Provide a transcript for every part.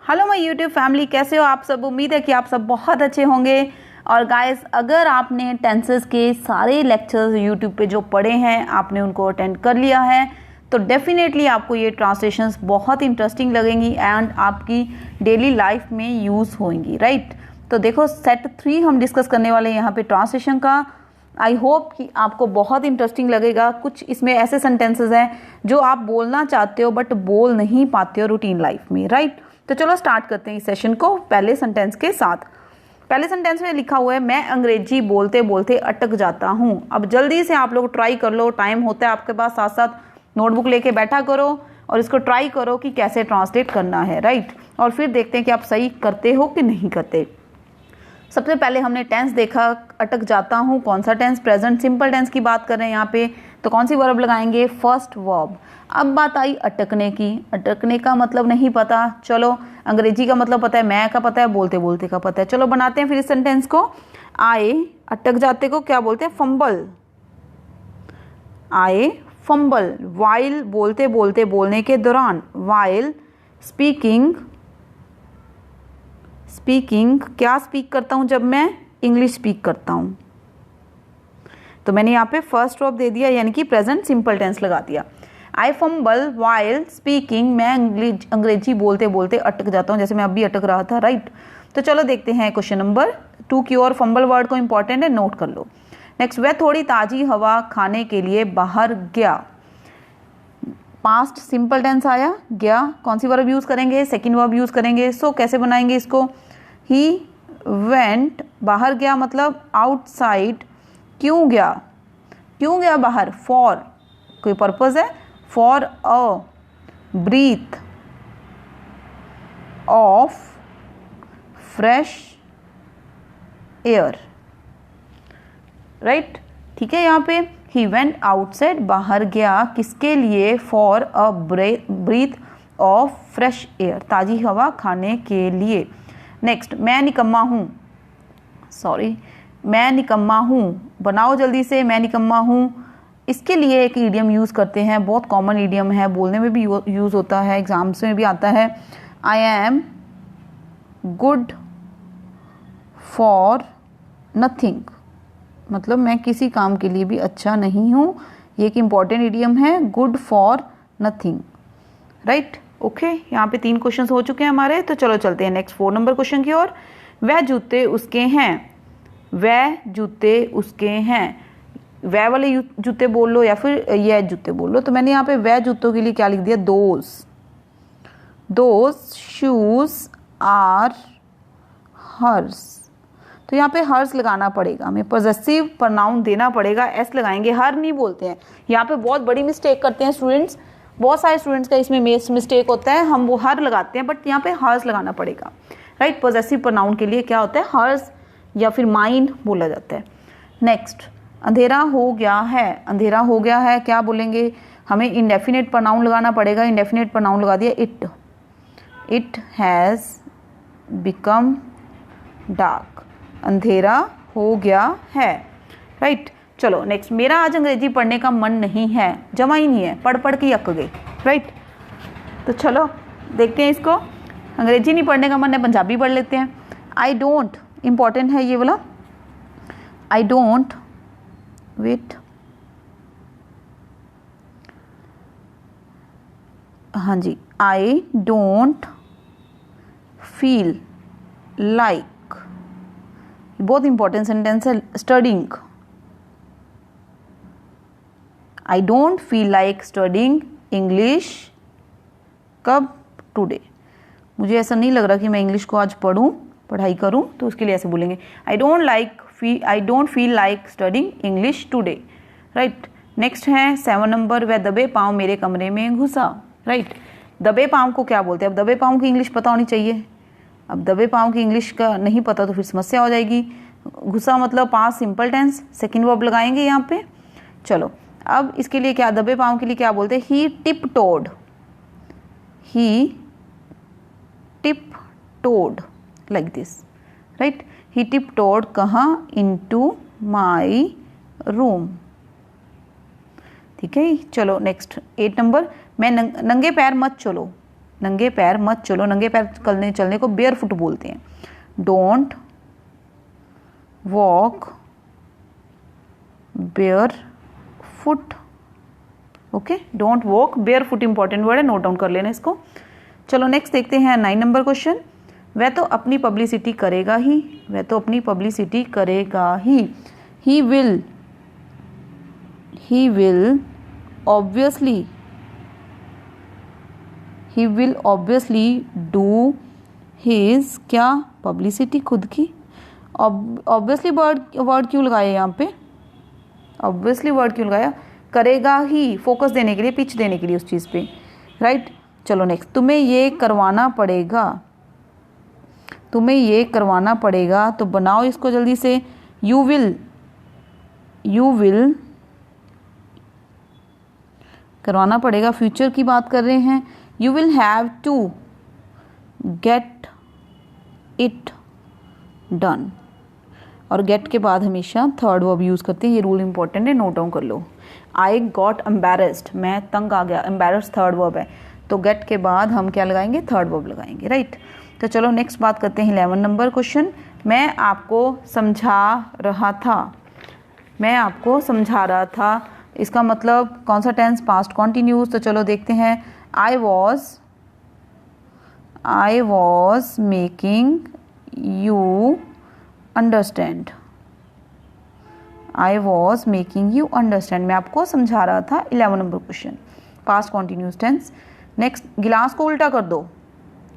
Hello my YouTube family, कैसे हो आप सब। उम्मीद है कि आप सब बहुत अच्छे होंगे। और गाइस, अगर आपने टेंसेस के सारे लेक्चर्स यूट्यूब पे जो पढ़े हैं आपने उनको अटेंड कर लिया है तो डेफिनेटली आपको ये ट्रांसलेशंस बहुत इंटरेस्टिंग लगेंगी एंड आपकी डेली लाइफ में यूज़ होंगी, राइट। तो देखो, सेट 3 हम डिस्कस करने वाले हैं यहाँ पे ट्रांसलेशन का। आई होप कि आपको बहुत इंटरेस्टिंग लगेगा। कुछ इसमें ऐसे सेंटेंसेस हैं जो आप बोलना चाहते हो बट बोल नहीं पाते हो रूटीन लाइफ में, राइट। तो चलो स्टार्ट करते हैं इस सेशन को पहले सेंटेंस के साथ। पहले सेंटेंस में लिखा हुआ है, मैं अंग्रेजी बोलते बोलते अटक जाता हूँ। अब जल्दी से आप लोग ट्राई कर लो, टाइम होता है आपके पास, साथ साथ नोटबुक लेके बैठा करो और इसको ट्राई करो कि कैसे ट्रांसलेट करना है, राइट। और फिर देखते हैं कि आप सही करते हो कि नहीं करते। सबसे पहले हमने टेंस देखा, अटक जाता हूँ। कौन सा टेंस? प्रेजेंट सिंपल टेंस की बात कर रहे हैं यहाँ पे। तो कौन सी वर्ब लगाएंगे? First verb. अब बात आई अटकने की। अटकने का मतलब नहीं पता, चलो अंग्रेजी का मतलब पता है, मैं का पता है, बोलते बोलते का पता है। चलो बनाते हैं फिर इस सेंटेंस को। आए अटक जाते को क्या बोलते हैं? फंबल। आए फंबल, वाइल बोलते बोलते, बोलने के दौरान, वाइल स्पीकिंग। स्पीकिंग क्या स्पीक करता हूं? जब मैं इंग्लिश स्पीक करता हूं। तो मैंने यहाँ पे फर्स्ट वर्ब दे दिया, यानी कि प्रेजेंट सिंपल टेंस लगा दिया। आई फंबल वाइल स्पीकिंग, मैं अंग्रेजी बोलते बोलते अटक जाता हूँ, जैसे मैं अभी अटक रहा था, राइट। तो चलो देखते हैं क्वेश्चन नंबर 2 की ओर। फंबल वर्ड को इंपॉर्टेंट है, नोट कर लो। नेक्स्ट, वह थोड़ी ताजी हवा खाने के लिए बाहर गया। पास्ट सिंपल टेंस आया, गया। कौन सी वर्ब यूज करेंगे? सेकंड वर्ब यूज करेंगे। सो कैसे बनाएंगे इसको? ही वेंट, बाहर गया मतलब आउटसाइड। क्यों गया? क्यों गया बाहर? फॉर, कोई पर्पज है, for a breath of fresh air, right. ठीक है, यहाँ पे ही वेंट आउटसाइड, बाहर गया किसके लिए? For a breath of fresh air, ताजी हवा खाने के लिए। नेक्स्ट, मैं निकम्मा हूँ। सॉरी, मैं निकम्मा हूँ। बनाओ जल्दी से, मैं निकम्मा हूँ। इसके लिए एक ईडियम यूज़ करते हैं, बहुत कॉमन ईडियम है, बोलने में भी यूज़ होता है, एग्जाम्स में भी आता है। I am good for nothing, मतलब मैं किसी काम के लिए भी अच्छा नहीं हूँ। ये एक इम्पॉर्टेंट ईडियम है, good for nothing, right. Okay, यहाँ पे 3 क्वेश्चन हो चुके हैं हमारे। तो चलो चलते हैं नेक्स्ट 4 नंबर क्वेश्चन की ओर। वह जूते उसके हैं। वह जूते उसके हैं, वह वाले जूते बोल लो या फिर यह जूते बोल लो। तो मैंने यहाँ पे वह जूतों के लिए क्या लिख दिया? Those shoes are hers. तो यहाँ पे हर्स लगाना पड़ेगा, हमें पॉजेसिव प्रोनाउन देना पड़ेगा, एस लगाएंगे, हर नहीं बोलते हैं। यहाँ पे बहुत बड़ी मिस्टेक करते हैं स्टूडेंट्स, बहुत सारे स्टूडेंट्स का इसमें मिस्टेक होता है, हम वो हर लगाते हैं बट यहाँ पे हर्स लगाना पड़ेगा, राइट। पॉजेसिव प्रोनाउन के लिए क्या होता है? हर्स या फिर माइन बोला जाता है। नेक्स्ट, अंधेरा हो गया है। अंधेरा हो गया है क्या बोलेंगे? हमें इंडेफिनेट प्रोनाउन लगाना पड़ेगा। इंडेफिनेट प्रोनाउन लगा दिया, it. It has become dark, अंधेरा हो गया है, राइट। चलो नेक्स्ट, मेरा आज अंग्रेजी पढ़ने का मन नहीं है। जमा ही नहीं है, पढ़ पढ़ के यक गए, राइट। तो चलो देखते हैं इसको। अंग्रेजी नहीं पढ़ने का मन है, पंजाबी पढ़ लेते हैं। आई डोंट, इंपॉर्टेंट है ये वाला। आई डोंट, वेट, हाँ जी, आई डोंट फील लाइक, बहुत इंपॉर्टेंट सेंटेंस है, studying. I don't feel like studying English. कब? टुडे। मुझे ऐसा नहीं लग रहा कि मैं इंग्लिश को आज पढ़ाई करूं, तो उसके लिए ऐसे बोलेंगे, I don't feel like studying English today, right. Next है 7 नंबर, वह दबे पांव मेरे कमरे में घुसा, राइट। दबे पांव को क्या बोलते हैं? अब दबे पांव की इंग्लिश पता होनी चाहिए। अब दबे पांव की इंग्लिश का नहीं पता तो फिर समस्या हो जाएगी। घुसा मतलब past simple tense, second verb लगाएंगे यहाँ पे। चलो अब इसके लिए क्या, दबे पांव के लिए क्या बोलते हैं? He tiptoed. He tiptoed like this, right. He tiptoed कहाँ? इनटू माय रूम, ठीक है। चलो नेक्स्ट 8 नंबर, मैं नंगे पैर मत चलो। नंगे पैर मत चलो, नंगे पैर चलने को बेयर फुट बोलते हैं। Don't walk bear foot, okay, don't walk bear foot important word है, नोट डाउन कर लेना इसको। चलो नेक्स्ट देखते हैं 9 नंबर क्वेश्चन। वह तो अपनी पब्लिसिटी करेगा ही, वह तो अपनी पब्लिसिटी करेगा ही। He will obviously do his क्या पब्लिसिटी, खुद की। ऑब्वियसली वर्ड क्यों लगाया यहाँ पे, ऑब्वियसली वर्ड क्यों लगाया, करेगा ही, फोकस देने के लिए, पिच देने के लिए उस चीज़ पे, राइट। चलो नेक्स्ट, तुम्हें ये करवाना पड़ेगा, तुम्हें ये करवाना पड़ेगा, तो बनाओ इसको जल्दी से। यू विल करवाना पड़ेगा, फ्यूचर की बात कर रहे हैं। You will have to get it done, और गेट के बाद हमेशा थर्ड वर्ब यूज़ करते हैं, ये रूल इंपॉर्टेंट है, नोट डाउन कर लो। आई गॉट एम्बेरस्ड, मैं तंग आ गया, एम्बेरस्ड थर्ड वर्ब है, तो गेट के बाद हम क्या लगाएंगे, थर्ड वर्ब लगाएंगे, राइट। तो चलो नेक्स्ट बात करते हैं 11 नंबर क्वेश्चन। मैं आपको समझा रहा था, मैं आपको समझा रहा था, इसका मतलब कौन सा टेंस, पास्ट कॉन्टिन्यूस। तो चलो देखते हैं। I was making you understand, I was making you understand, मैं आपको समझा रहा था। 11 number question, past continuous tense. Next, गिलास को उल्टा कर दो,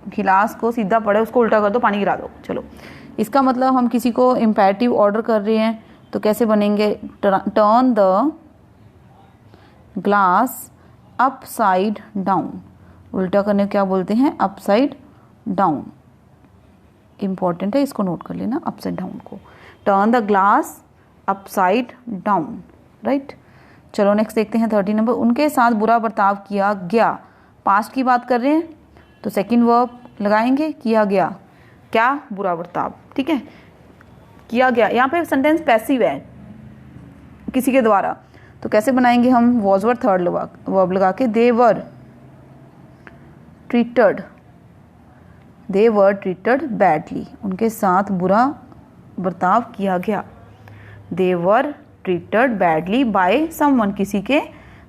गिलास को सीधा पड़े उसको उल्टा कर दो, पानी गिरा दो। चलो, इसका मतलब हम किसी को इम्पेरेटिव ऑर्डर कर रहे हैं, तो कैसे बनेंगे, turn the glass upside down, उल्टा करने को क्या बोलते हैं, अपसाइड डाउन, इंपॉर्टेंट है, इसको नोट कर लेना, अपसाइड डाउन को, turn the glass upside down, right. चलो नेक्स्ट देखते हैं 30 नंबर। उनके साथ बुरा बर्ताव किया गया, पास्ट की बात कर रहे हैं, तो सेकंड वर्ब लगाएंगे, किया गया, क्या, बुरा बर्ताव, ठीक है, किया गया। यहाँ पे सेंटेंस पैसिव है, किसी के द्वारा, तो कैसे बनाएंगे हम, वॉज वर्ड थर्ड वर्ब लगा के, दे वर ट्रीटेड बैडली, उनके साथ बुरा बर्ताव किया गया। They were treated badly by someone, किसी के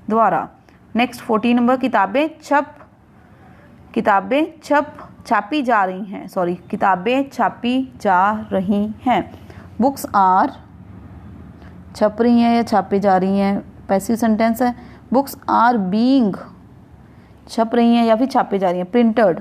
द्वारा। नेक्स्ट 14 नंबर, छापी जा रही हैं, सॉरी, किताबें छापी जा रही हैं। बुक्स आर, छप रही हैं या छापी जा रही हैं, पैसिव सेंटेंस है। बुक्स आर बीइंग, छप रही हैं या फिर छापी जा रही हैं, प्रिंटेड,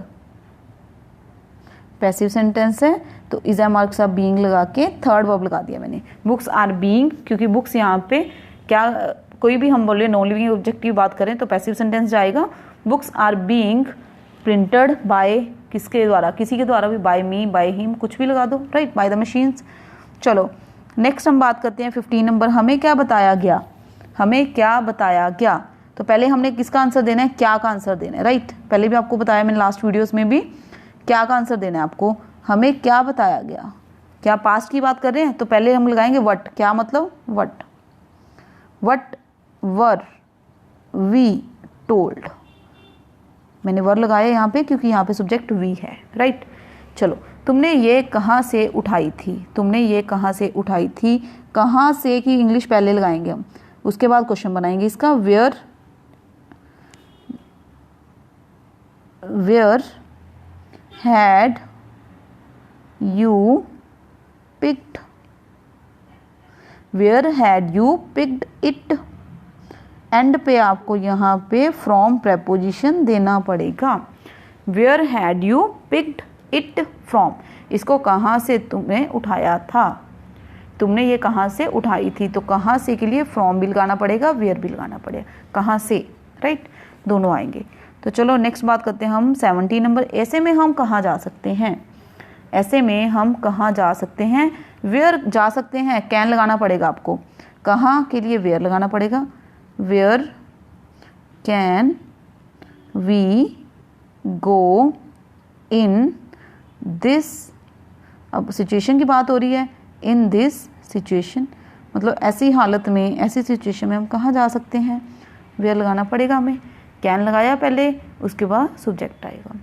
पैसिव सेंटेंस है, तो is a marks of being लगा के थर्ड वर्ब लगा दिया मैंने। बुक्स आर बीइंग, क्योंकि बुक्स यहाँ पे क्या, कोई भी हम बोले नॉन लिविंग ऑब्जेक्ट की बात करें तो पैसिव सेंटेंस जाएगा। Books are being printed by, किसके द्वारा, किसी के द्वारा भी, बाय मी, बाय हिम, कुछ भी लगा दो, राइट, बाय द मशीन्स। चलो नेक्स्ट हम बात करते हैं 15 नंबर। हमें क्या बताया गया, हमें क्या बताया गया, तो पहले हमने किसका आंसर देना है, क्या का आंसर देना है, राइट। पहले भी आपको बताया मैंने लास्ट वीडियोस में भी, क्या का आंसर देना है आपको, हमें क्या बताया गया, क्या पास्ट की बात कर रहे हैं, तो पहले हम लगाएंगे वट, क्या मतलब वट वर वी टोल्ड, मैंने वर लगाया यहाँ पे क्योंकि यहाँ पे सब्जेक्ट वी है, राइट। चलो, तुमने ये कहाँ से उठाई थी, तुमने ये कहाँ से उठाई थी, कहाँ से की इंग्लिश पहले लगाएंगे हम, उसके बाद क्वेश्चन बनाएंगे इसका। Where had you picked, where had you picked it, end पे आपको यहाँ पे फ्रॉम प्रेपोजिशन देना पड़ेगा। Where had you picked it from, इसको कहाँ से तुमने उठाया था, तुमने ये कहाँ से उठाई थी, तो कहाँ से के लिए फ्रॉम भी लगाना पड़ेगा, वेयर भी लगाना पड़ेगा, कहाँ से, राइट, दोनों आएंगे। तो चलो नेक्स्ट बात करते हैं हम 17 नंबर। ऐसे में हम कहाँ जा सकते हैं, ऐसे में हम कहाँ जा सकते हैं, वेयर जा सकते हैं, कैन लगाना पड़ेगा आपको, कहाँ के लिए वेयर लगाना पड़ेगा। Where can we go in this, अब सिचुएशन की बात हो रही है, इन दिस सिचुएशन, मतलब ऐसी हालत में, ऐसी सिचुएशन में हम कहाँ जा सकते हैं, वेयर लगाना पड़ेगा हमें, कैन लगाया पहले, उसके बाद सब्जेक्ट आएगा।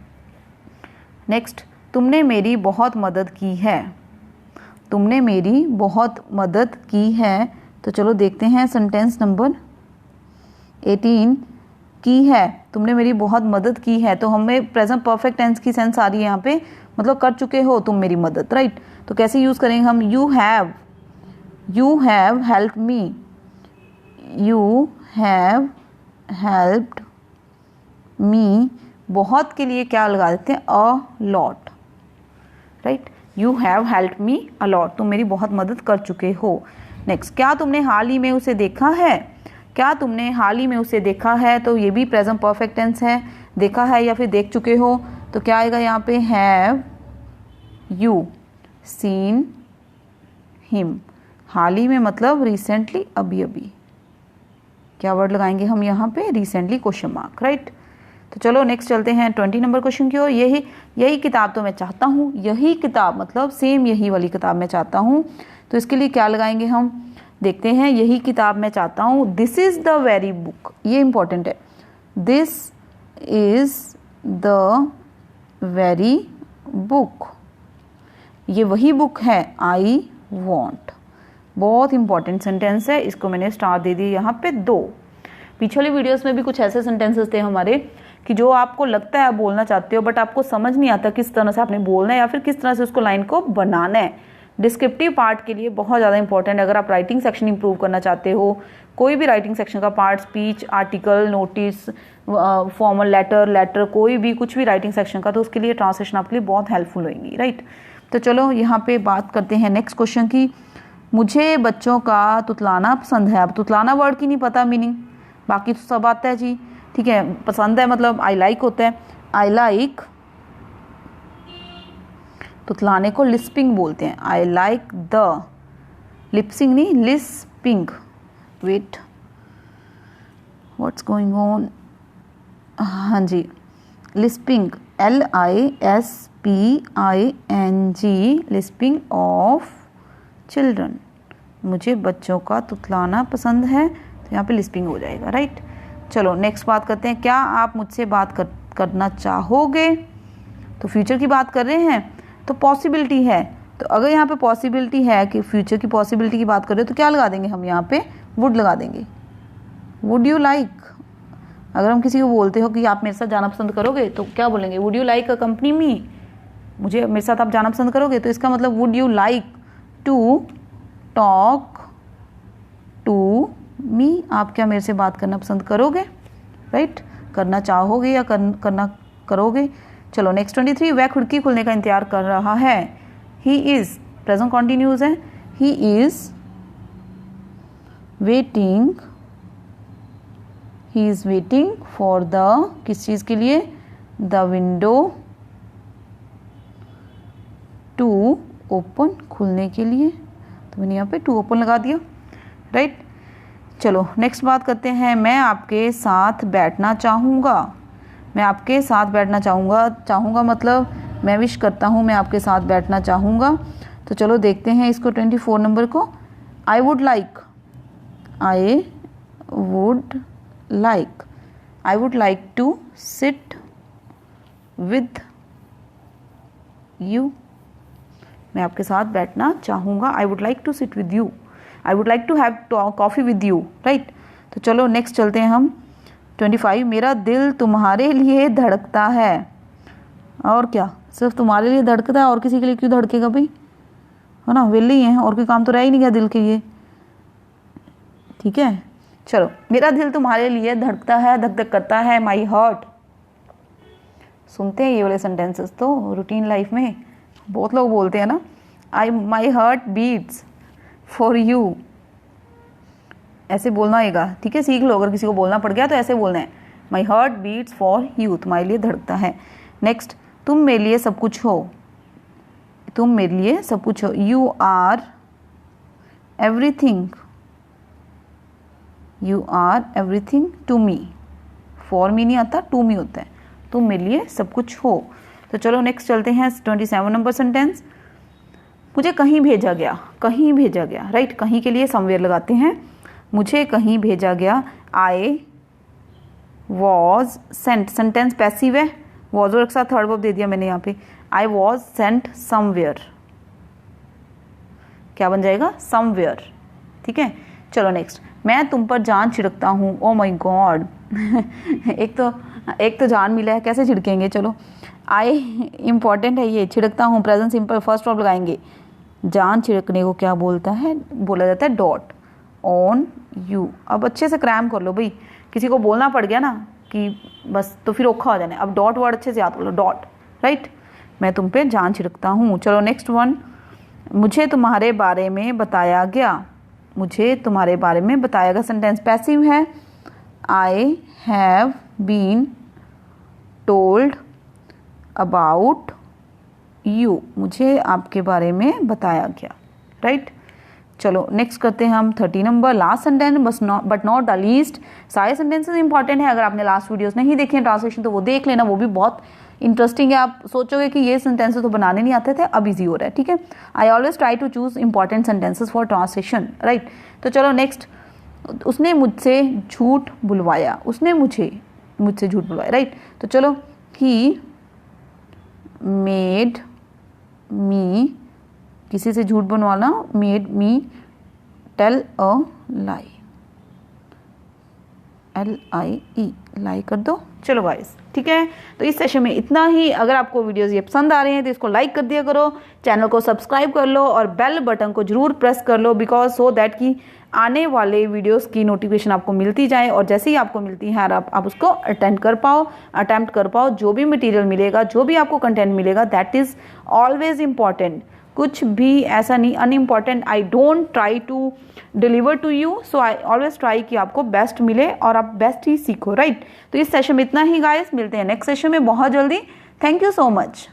नेक्स्ट, तुमने मेरी बहुत मदद की है। तुमने मेरी बहुत मदद की है। तो चलो देखते हैं सेंटेंस नंबर 18 की है। तुमने मेरी बहुत मदद की है, तो हमें प्रेजेंट परफेक्ट टेंस की सेंस आ रही है यहाँ पे, मतलब कर चुके हो तुम मेरी मदद, राइट। तो कैसे यूज करेंगे हम? You have helped me. You have helped me. बहुत के लिए क्या लगा देते हैं? A lot, right. You have helped me a lot, तुम मेरी बहुत मदद कर चुके हो। नेक्स्ट, क्या तुमने हाल ही में उसे देखा है? क्या तुमने हाल ही में उसे देखा है, तो ये भी प्रेजेंट परफेक्ट टेंस है। देखा है या फिर देख चुके हो, तो क्या आएगा यहाँ पे? Have you seen him. हाल ही में मतलब रिसेंटली, अभी अभी। क्या वर्ड लगाएंगे हम यहाँ पे? Recently question mark, right. तो चलो नेक्स्ट चलते हैं 20 नंबर क्वेश्चन की ओर। यही किताब तो मैं चाहता हूँ। यही किताब मतलब सेम यही वाली किताब मैं चाहता हूँ, तो इसके लिए क्या लगाएंगे हम? देखते हैं। यही किताब मैं चाहता हूँ। This is the very book, ये इंपॉर्टेंट है। This is the very book, ये वही बुक है। आई वॉन्ट, बहुत इंपॉर्टेंट सेंटेंस है, इसको मैंने स्टार दे दी यहाँ पे 2। पिछले वीडियोस में भी कुछ ऐसे सेंटेंसेस थे हमारे कि जो आपको लगता है आप बोलना चाहते हो, बट आपको समझ नहीं आता किस तरह से आपने बोलना है या फिर किस तरह से उसको लाइन को बनाना है। डिस्क्रिप्टिव पार्ट के लिए बहुत ज़्यादा इंपॉर्टेंट है। अगर आप राइटिंग सेक्शन इंप्रूव करना चाहते हो, कोई भी राइटिंग सेक्शन का part, speech, article, notice, formal letter, कोई भी कुछ भी राइटिंग सेक्शन का, तो उसके लिए ट्रांसलेशन आपके लिए बहुत हेल्पफुल होगी, राइट। तो चलो यहाँ पे बात करते हैं नेक्स्ट क्वेश्चन की। मुझे बच्चों का तुतलाना पसंद है। अब तुतलाना वर्ड की नहीं पता मीनिंग, बाकी तो सब आता है जी, ठीक है। पसंद है मतलब आई लाइक होता है। आई लाइक, तुतलाने को लिस्पिंग बोलते हैं। आई लाइक द, लिपसिंग नहीं, lisping. Wait, what's going on? हाँ जी, lisping, LISPING, lisping of children. मुझे बच्चों का तुतलाना पसंद है, तो यहाँ पे लिस्पिंग हो जाएगा, राइट। चलो नेक्स्ट बात करते हैं। क्या आप मुझसे बात करना चाहोगे? तो फ्यूचर की बात कर रहे हैं, तो पॉसिबिलिटी है। तो अगर यहाँ पे पॉसिबिलिटी है कि फ्यूचर की पॉसिबिलिटी की बात कर रहे हो, तो क्या लगा देंगे हम? यहाँ पे वुड लगा देंगे। वुड यू लाइक, अगर हम किसी को बोलते हो कि आप मेरे साथ जाना पसंद करोगे, तो क्या बोलेंगे? वुड यू लाइक अकम्पनी मी, मुझे मेरे साथ आप जाना पसंद करोगे। तो इसका मतलब would you like to talk to me, आप क्या मेरे से बात करना पसंद करोगे, राइट। करना चाहोगे या करना करोगे। चलो नेक्स्ट 23, वह खिड़की खुलने का इंतजार कर रहा है। ही इज, प्रेजेंट कॉन्टिन्यूस है। He is waiting, he is waiting for the, किस चीज के लिए? द विंडो टू ओपन, खुलने के लिए। तो मैंने यहाँ पे टू ओपन लगा दिया, राइट। चलो नेक्स्ट बात करते हैं। मैं आपके साथ बैठना चाहूँगा। मैं आपके साथ बैठना चाहूँगा मतलब मैं विश करता हूँ, मैं आपके साथ बैठना चाहूँगा। तो चलो देखते हैं इसको 24 नंबर को। I would like, I would like to sit with you. मैं आपके साथ बैठना चाहूँगा। I would like to sit with you. I would like to have coffee with you, right. तो चलो नेक्स्ट चलते हैं हम 25, मेरा दिल तुम्हारे लिए धड़कता है। और क्या, सिर्फ तुम्हारे लिए धड़कता है, और किसी के लिए क्यों धड़केगा भाई, है ना, वेले ही है, और कोई काम तो रह ही नहीं गया दिल के लिए, ठीक है। चलो, मेरा दिल तुम्हारे लिए धड़कता है, धक धक करता है। माई हार्ट, सुनते हैं ये वाले सेंटेंसेस तो रूटीन लाइफ में बहुत लोग बोलते हैं ना। My heart beats for you, ऐसे बोलना आएगा, ठीक है, सीख लो। अगर किसी को बोलना पड़ गया तो ऐसे बोलना है, my heart beats for you, तुम्हारे लिए धड़कता है। नेक्स्ट, तुम मेरे लिए सब कुछ हो। तुम मेरे लिए सब कुछ हो। You are everything, you are everything to me. For me नहीं आता, टू मी होता है। तुम मेरे लिए सब कुछ हो। तो चलो नेक्स्ट चलते हैं 27 नंबर सेंटेंस। मुझे कहीं भेजा गया, कहीं भेजा गया, राइट। कहीं के लिए समवेयर लगाते हैं। मुझे कहीं भेजा गया। I was sent, sentence passive है, वॉज वर्ब के साथ थर्ड वर्ब दे दिया मैंने यहाँ पे, आई वॉज सेंट समवेयर, क्या बन जाएगा, समवेयर। ठीक है, चलो नेक्स्ट, मैं तुम पर जान छिड़कता हूँ, ओ माय गॉड एक तो जान मिला है, कैसे छिड़केंगे, चलो आई इम्पॉर्टेंट है ये, छिड़कता हूँ प्रेजेंट सिंपल फर्स्ट वर्ब लगाएंगे, जान छिड़कने को क्या बोलता है, बोला जाता है डॉट ऑन यू। अब अच्छे से क्रैम कर लो भाई, किसी को बोलना पड़ गया ना कि बस, तो फिर औखा हो जाना, अब डॉट वर्ड अच्छे से याद कर लो, डॉट, राइट, मैं तुम पे जान छिड़कता हूँ। चलो नेक्स्ट वन, मुझे तुम्हारे बारे में बताया गया, मुझे तुम्हारे बारे में बताया गया, सेंटेंस पैसिव है, I have been told about you, मुझे आपके बारे में बताया गया, राइट। चलो नेक्स्ट करते हैं हम 30 number, last sentence but not the least. सारे सेंटेंसेस इंपॉर्टेंट है, अगर आपने लास्ट वीडियोस नहीं देखे हैं ट्रांसलेशन तो वो देख लेना, वो भी बहुत इंटरेस्टिंग है। आप सोचोगे कि ये सेंटेंसेस तो बनाने नहीं आते थे, अब इजी हो रहा है। ठीक है, I always try to choose important sentences for translation, right. तो चलो नेक्स्ट, उसने मुझसे झूठ बुलवाया, उसने मुझसे झूठ बुलवाया, राइट। तो चलो, ही मेड मी, किसी से झूठ बनवाना, made me tell a lie, LIE, lie कर दो। चलो गाइस, ठीक है, तो इस सेशन में इतना ही। अगर आपको वीडियोस ये पसंद आ रहे हैं तो इसको लाइक कर दिया करो, चैनल को सब्सक्राइब कर लो और बेल बटन को जरूर प्रेस कर लो, बिकॉज सो दैट कि आने वाले वीडियोस की नोटिफिकेशन आपको मिलती जाए, और जैसे ही आपको मिलती है आप उसको अटेम्प्ट कर पाओ। जो भी मटेरियल मिलेगा, जो भी आपको कंटेंट मिलेगा, दैट इज़ ऑलवेज इम्पॉर्टेंट, कुछ भी ऐसा नहीं unimportant. I don't try to deliver to you, so I always try कि आपको बेस्ट मिले और आप बेस्ट ही सीखो, राइट। तो इस सेशन में इतना ही गाइस, मिलते हैं नेक्स्ट सेशन में बहुत जल्दी। Thank you so much.